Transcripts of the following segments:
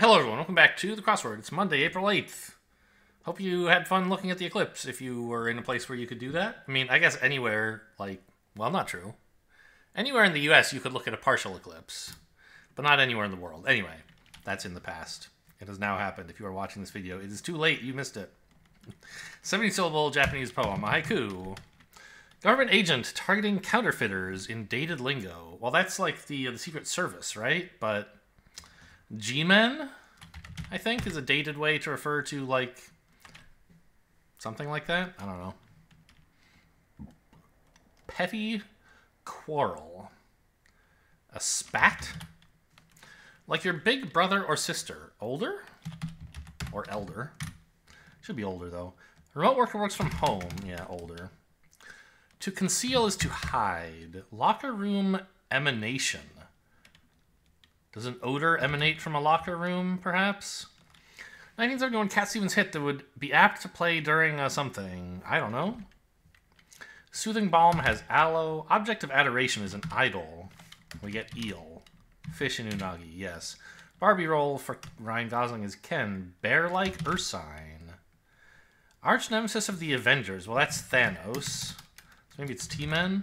Hello, everyone. Welcome back to the crossword. It's Monday, April 8th. Hope you had fun looking at the eclipse if you were in a place where you could do that. I mean, I guess anywhere, well, not true. Anywhere in the US, you could look at a partial eclipse, but not anywhere in the world. Anyway, that's in the past. It has now happened. If you are watching this video, it is too late. You missed it. 70-syllable Japanese poem, a haiku. Government agent targeting counterfeiters in dated lingo. Well, that's like the Secret Service, right? But G-men, I think, is a dated way to refer to, like, something like that. I don't know. Petty quarrel. A spat? Like your big brother or sister. Older? Or elder. Should be older, though. Remote worker works from home. Yeah, older. To conceal is to hide. Locker room emanation. Does an odor emanate from a locker room, perhaps? 1971 Cat Stevens hit that would be apt to play during something. I don't know. Soothing balm has aloe. Object of adoration is an idol. We get eel. Fish in unagi, yes. Barbie role for Ryan Gosling is Ken. Bear-like ursine. Arch nemesis of the Avengers. Well, that's Thanos. So maybe it's T-Men.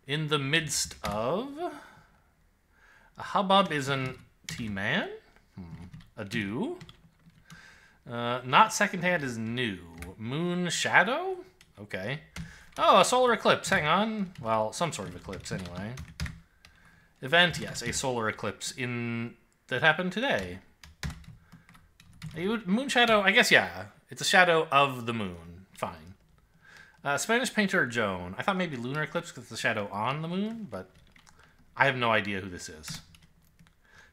In the midst of... A hubbub is an T-Man. A do. Not secondhand is new. Moon shadow? Okay. Oh, a solar eclipse. Hang on. Well, some sort of eclipse anyway. Event, yes. A solar eclipse that happened today. Moon shadow, I guess, yeah. It's a shadow of the moon. Fine. Spanish painter Joan. I thought maybe lunar eclipse because it's a shadow on the moon, but I have no idea who this is.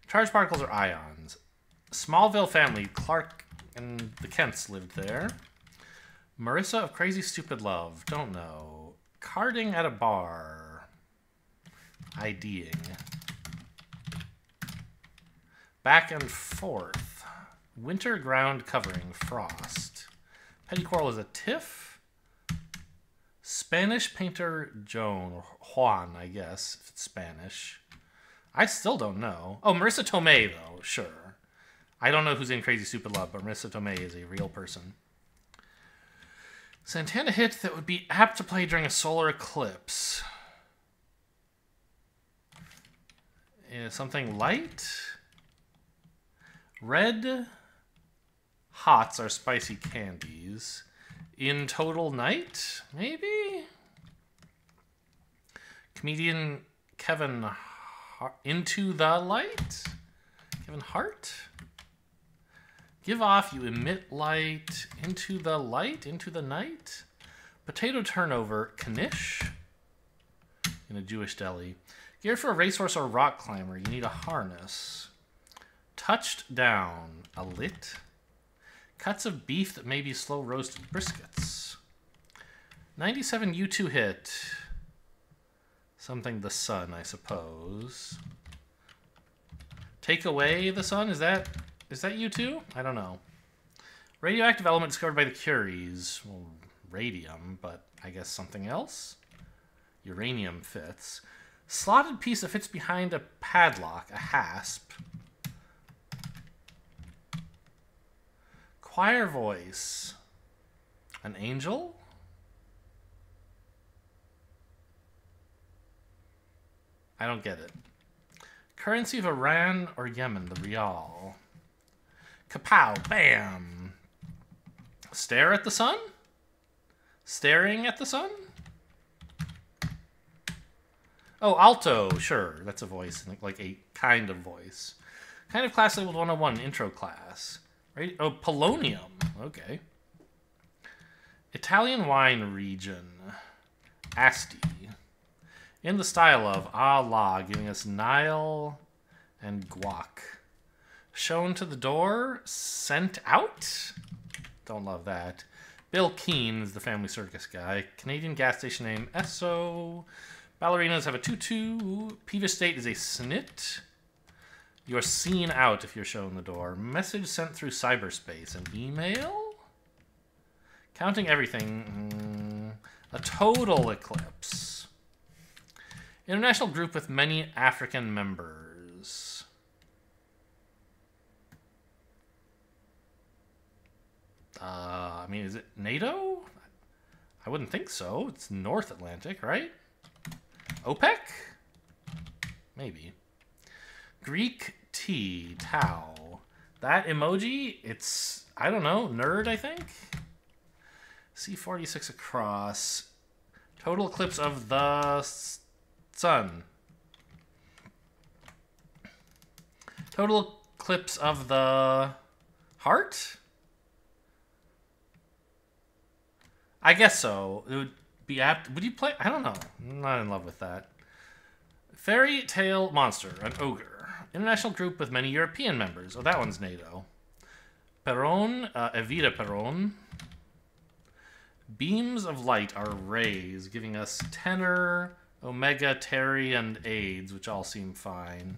Charged particles are ions. Smallville family. Clark and the Kents lived there. Marissa of Crazy Stupid Love. Don't know. Carding at a bar. IDing. Back and forth. Winter ground covering. Frost. Petty quarrel is a tiff. Spanish painter Joan. Or Juan, I guess, if it's Spanish. I still don't know. Oh, Marissa Tomei, though. Sure. I don't know who's in Crazy Stupid Love, but Marissa Tomei is a real person. Santana hit that would be apt to play during a solar eclipse. Something light? Red hots are spicy candies. In total night? Maybe? Comedian Kevin Into the light? Kevin Hart? Give off, you emit light. Into the light? Into the night? Potato turnover. Knish? In a Jewish deli. Gear for a racehorse or rock climber. You need a harness. Touched down. A lit? Cuts of beef that may be slow roasted briskets. 97 U2 hit. Something the sun, I suppose. Take away the sun? Is that U2? I don't know. Radioactive element discovered by the Curies. Well, radium, but I guess something else? Uranium fits. Slotted piece that fits behind a padlock. A hasp. Choir voice. An angel? I don't get it. Currency of Iran or Yemen, the rial. Kapow, bam. Stare at the sun? Staring at the sun? Oh, alto, sure. That's a voice, like a kind of voice. Kind of class labeled 101, intro class. Right? Oh, polonium. Okay. Italian wine region. Asti. In the style of Allah, giving us Nile and guac. Shown to the door, sent out? Don't love that. Bill Keane is the family circus guy. Canadian gas station name, Esso. Ballerinas have a tutu. Peevish state is a snit. You're seen out if you're shown the door. Message sent through cyberspace. An email? Counting everything. A total eclipse. International group with many African members. I mean, is it NATO? I wouldn't think so. It's North Atlantic, right? OPEC? Maybe. Greek T, Tau. That emoji, it's, I don't know, nerd, I think? C46 across. Total eclipse of the sun. Total eclipse of the heart? I guess so. It would be apt. Would you play? I don't know. I'm not in love with that. Fairy Tale Monster, an ogre. International group with many European members. Oh, that one's NATO. Perron, Evita Perron. Beams of light are rays, giving us tenor, omega, terry, and aids, which all seem fine.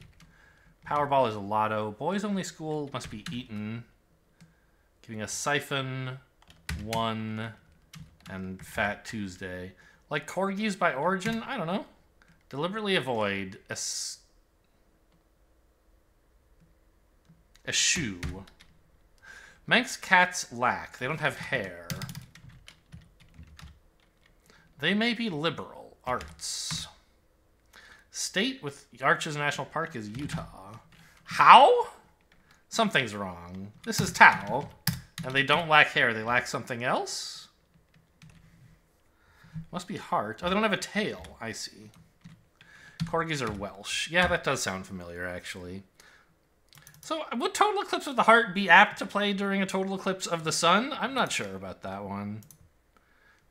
Powerball is a lotto. Boys only school must be eaten, giving us siphon, one, and Fat Tuesday. Like corgis by origin? I don't know. Deliberately avoid a shoe. Manx cats lack. They don't have hair. They may be liberal. Arts. State with Arches National Park is Utah. How? Something's wrong. This is Tau. And they don't lack hair. They lack something else? Must be heart. Oh, they don't have a tail. I see. Corgis are Welsh. Yeah, that does sound familiar, actually. So, would Total Eclipse of the Heart be apt to play during a Total Eclipse of the Sun? I'm not sure about that one.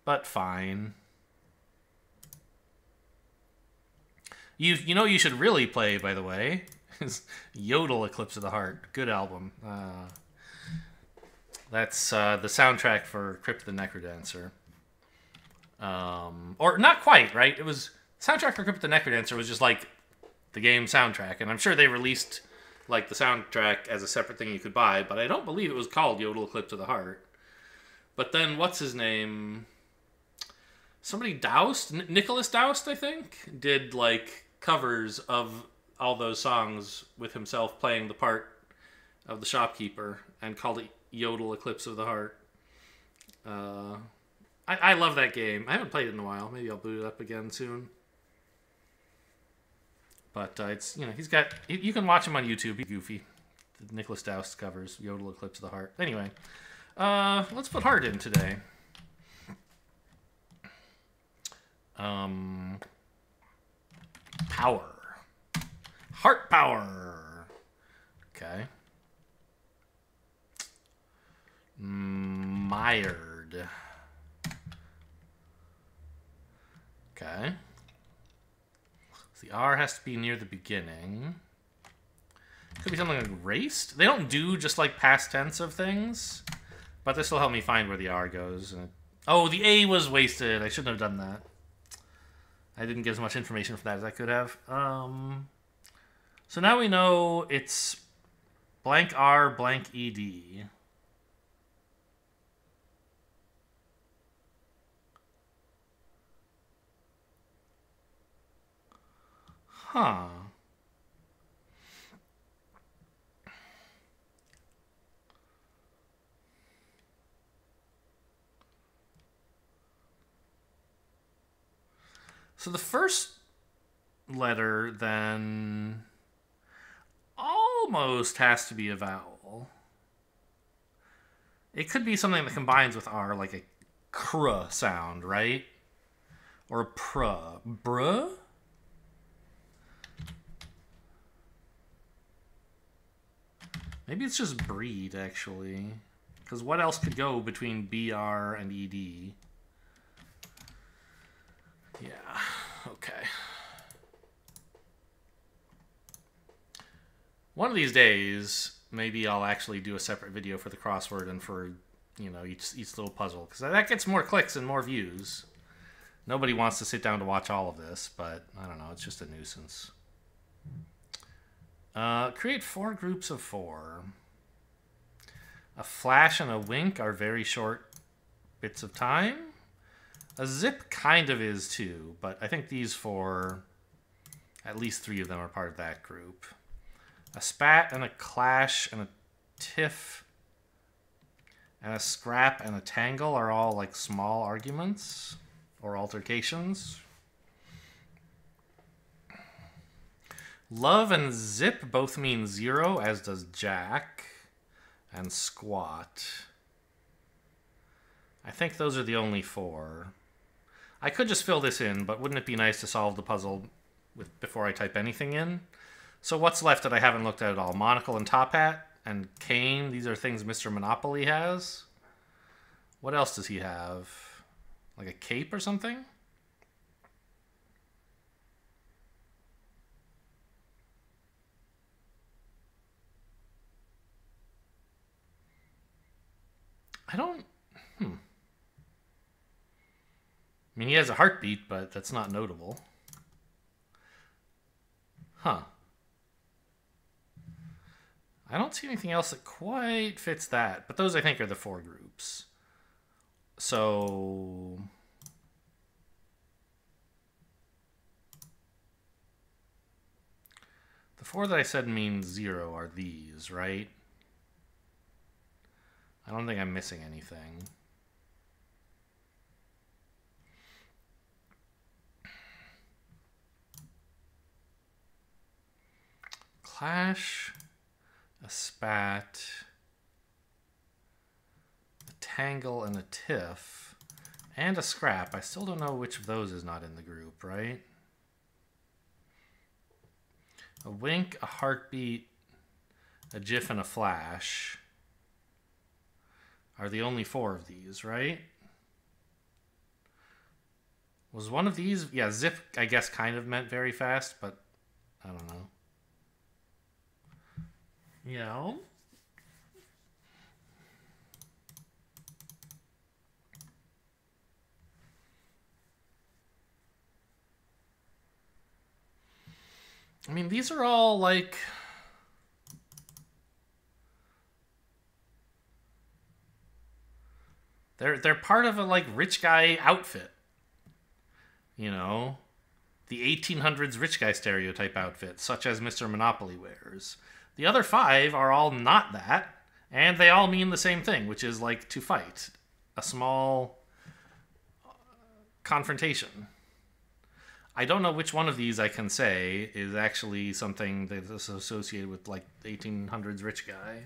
But fine. You know you should really play, by the way, is Yodel Eclipse of the Heart. Good album. That's the soundtrack for Crypt the Necrodancer. Or not quite, right? It was soundtrack for Crypt the Necrodancer was just like the game soundtrack, and I'm sure they released like the soundtrack as a separate thing you could buy, but I don't believe it was called Yodel Eclipse of the Heart. But then what's his name? Somebody Doust, Nicholas Doust, I think, did like covers of all those songs with himself playing the part of the shopkeeper and called it Yodel Eclipse of the Heart. I love that game. I haven't played it in a while. Maybe I'll boot it up again soon. But it's, you know, he's got, you can watch him on YouTube. He's goofy. The Nicholas Doust covers Yodel Eclipse of the Heart. Anyway, let's put heart in today. Power. Heart power. Okay. Mired. Okay. So the R has to be near the beginning. Could be something like raced. They don't do just like past tense of things, but this will help me find where the R goes. Oh, the A was wasted. I shouldn't have done that. I didn't get as much information for that as I could have. So now we know it's blank R, blank ED. Huh. So the first letter then almost has to be a vowel. It could be something that combines with R, like a cr sound, right? Or a pr. Bruh? Maybe it's just breed, actually. Because what else could go between BR and ED? Yeah, okay. One of these days, maybe I'll actually do a separate video for the crossword and for, you know, each little puzzle. Because that gets more clicks and more views. Nobody wants to sit down to watch all of this, but I don't know, it's just a nuisance. Create 4 groups of 4. A flash and a wink are very short bits of time. A zip kind of is too, but I think these 4, at least 3 of them are part of that group. A spat and a clash and a tiff And a scrap and a tangle are all like small arguments or altercations. Love and zip both mean 0, as does jack and squat. I think those are the only 4. I could just fill this in, but wouldn't it be nice to solve the puzzle before I type anything in? So what's left that I haven't looked at all? Monocle and top hat and cane. These are things Mr. Monopoly has. What else does he have? Like a cape or something? I don't... I mean, he has a heartbeat, but that's not notable. Huh. I don't see anything else that quite fits that. But those, I think, are the 4 groups. So... the 4 that I said mean 0 are these, right? I don't think I'm missing anything. Clash, a spat, a tangle, and a tiff, and a scrap. I still don't know which of those is not in the group, right? A wink, a heartbeat, a gif, and a flash are the only 4 of these, right? Was one of these... yeah, zip, I guess, kind of meant very fast, but I don't know. Yeah. I mean, these are all like... They're part of a like rich guy outfit. You know? The 1800s rich guy stereotype outfit, such as Mr. Monopoly wears. The other 5 are all not that, and they all mean the same thing, which is like to fight. A small confrontation. I don't know which one of these I can say is actually something that's associated with like 1800s rich guy.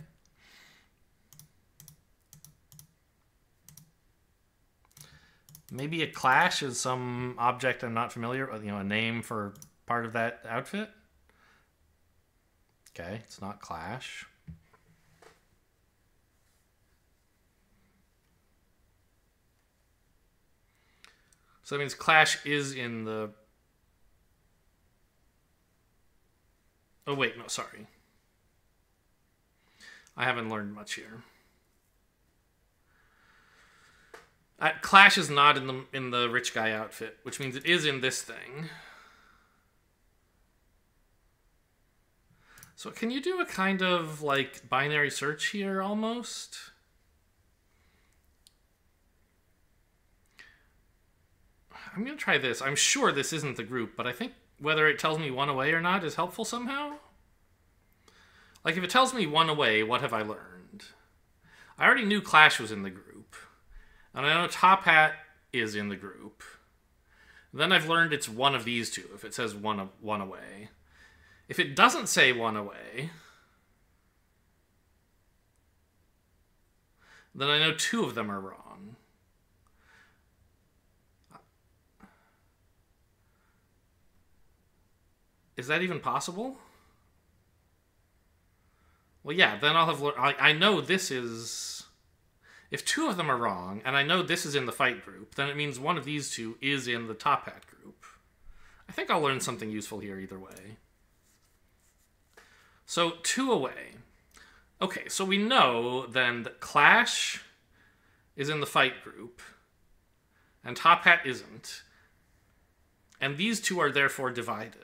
Maybe a clash is some object I'm not familiar with, you know, a name for part of that outfit. Okay, it's not clash. So that means clash is in the... oh, wait, no, sorry. I haven't learned much here. Clash is not in the rich guy outfit, which means it is in this thing. So can you do a kind of like binary search here almost? I'm going to try this. I'm sure this isn't the group, but I think whether it tells me 1 away or not is helpful somehow. Like if it tells me 1 away, what have I learned? I already knew Clash was in the group. And I know Top Hat is in the group. Then I've learned it's one of these 2, if it says one away. If it doesn't say 1 away, then I know 2 of them are wrong. Is that even possible? Well, yeah, then I'll have learned... I know this is... if 2 of them are wrong, and I know this is in the fight group, then it means one of these 2 is in the Top Hat group. I think I'll learn something useful here either way. So, 2 away. Okay, so we know then that Clash is in the fight group, and Top Hat isn't. And these 2 are therefore divided.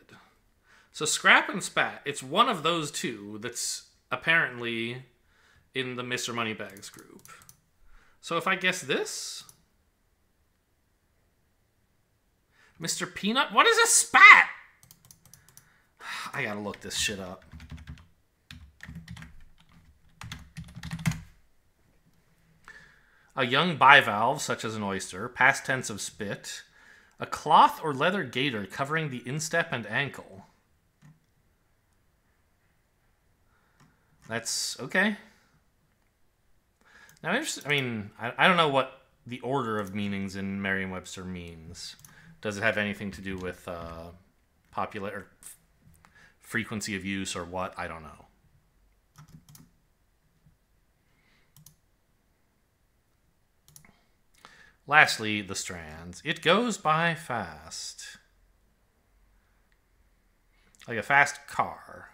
So Scrap and Spat, it's one of those 2 that's apparently in the Mr. Moneybags group. So if I guess this... Mr. Peanut? What is a spat? I gotta look this shit up. A young bivalve, such as an oyster. Past tense of spit. A cloth or leather gaiter covering the instep and ankle. That's okay. Now, I mean, I don't know what the order of meanings in Merriam-Webster means. Does it have anything to do with popular or frequency of use or what? I don't know. Lastly, the strands. It goes by fast. Like a fast car.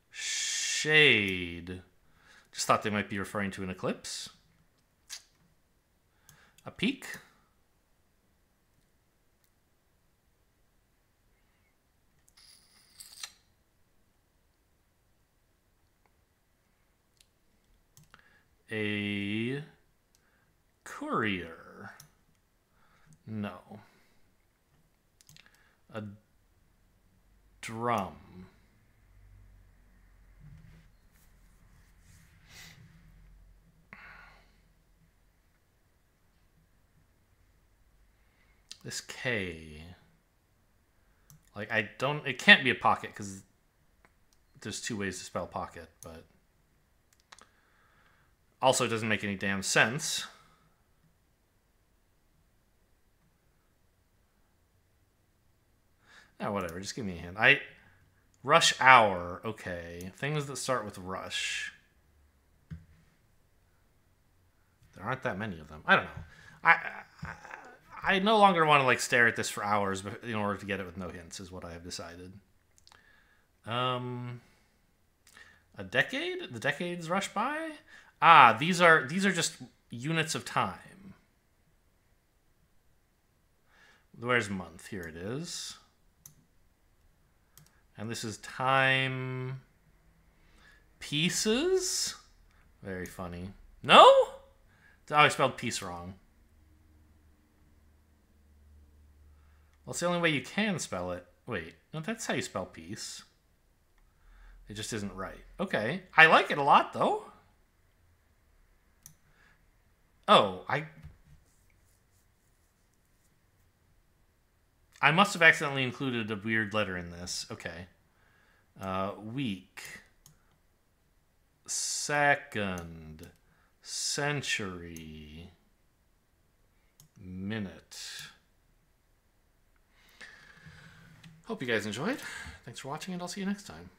Shade. Just thought they might be referring to an eclipse. A peak. A courier. No. A drum. This K. Like, it can't be a pocket because there's two ways to spell pocket, but also it doesn't make any damn sense. Oh, whatever. Just give me a hint. Rush hour. Okay. Things that start with rush. There aren't that many of them. I don't know. I no longer want to like stare at this for hours in order to get it with no hints is what I have decided. A decade? The decades rush by? Ah, these are just units of time. Where's month? Here it is. And this is time pieces? Very funny. No? Oh, I spelled piece wrong. Well, it's the only way you can spell it. Wait, no, that's how you spell peace. It just isn't right. Okay. I like it a lot, though. Oh, I must have accidentally included a weird letter in this. Okay. Week. Second. Century. Minute. Hope you guys enjoyed. Thanks for watching, and I'll see you next time.